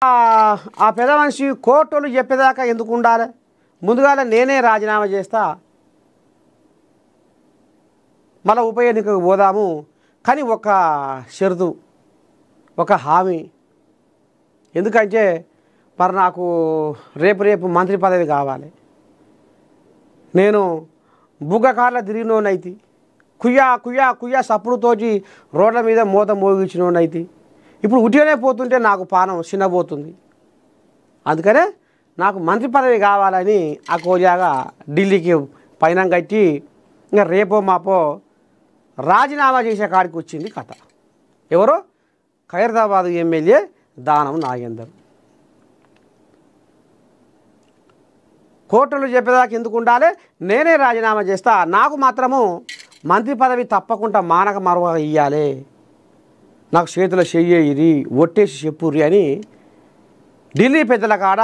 ఆ పెద్ద మనిషి కోర్టులు చెప్పేదాకా ఎందుకు ఉండాలి, ముందుగానే నేనే రాజీనామా చేస్తా, మళ్ళీ ఉప ఎన్నికకు పోదాము, కానీ ఒక షరతు, ఒక హామీ. ఎందుకంటే మరి నాకు రేపు మంత్రి పదవి కావాలి. నేను బుగ్గకార్ల తిరిగినోనైతి, కుయ్యా కుయ్యా కుయ్యా సప్పుడుతోటి రోడ్ల మీద మూత మోగించినోనైతి. ఇప్పుడు ఉట్టిగానే పోతుంటే నాకు పానం చిన్నబోతుంది. అందుకనే నాకు మంత్రి పదవి కావాలని ఆ కోజాగా ఢిల్లీకి పైన కట్టి ఇంకా రేపో మాపో రాజీనామా చేసే కాడికి వచ్చింది కథ. ఎవరో ఖైరతాబాద్ ఎమ్మెల్యే దానం నాగేందర్. కోర్టులు చెప్పేదాకా ఎందుకు ఉండాలి, నేనే రాజీనామా చేస్తా, నాకు మాత్రము మంత్రి పదవి తప్పకుండా మానక మరవ ఇయ్యాలి, నాకు చేతుల చెయ్యి ఇది ఒట్టేసి చెప్పుర్రి అని ఢిల్లీ పెద్దల కాడ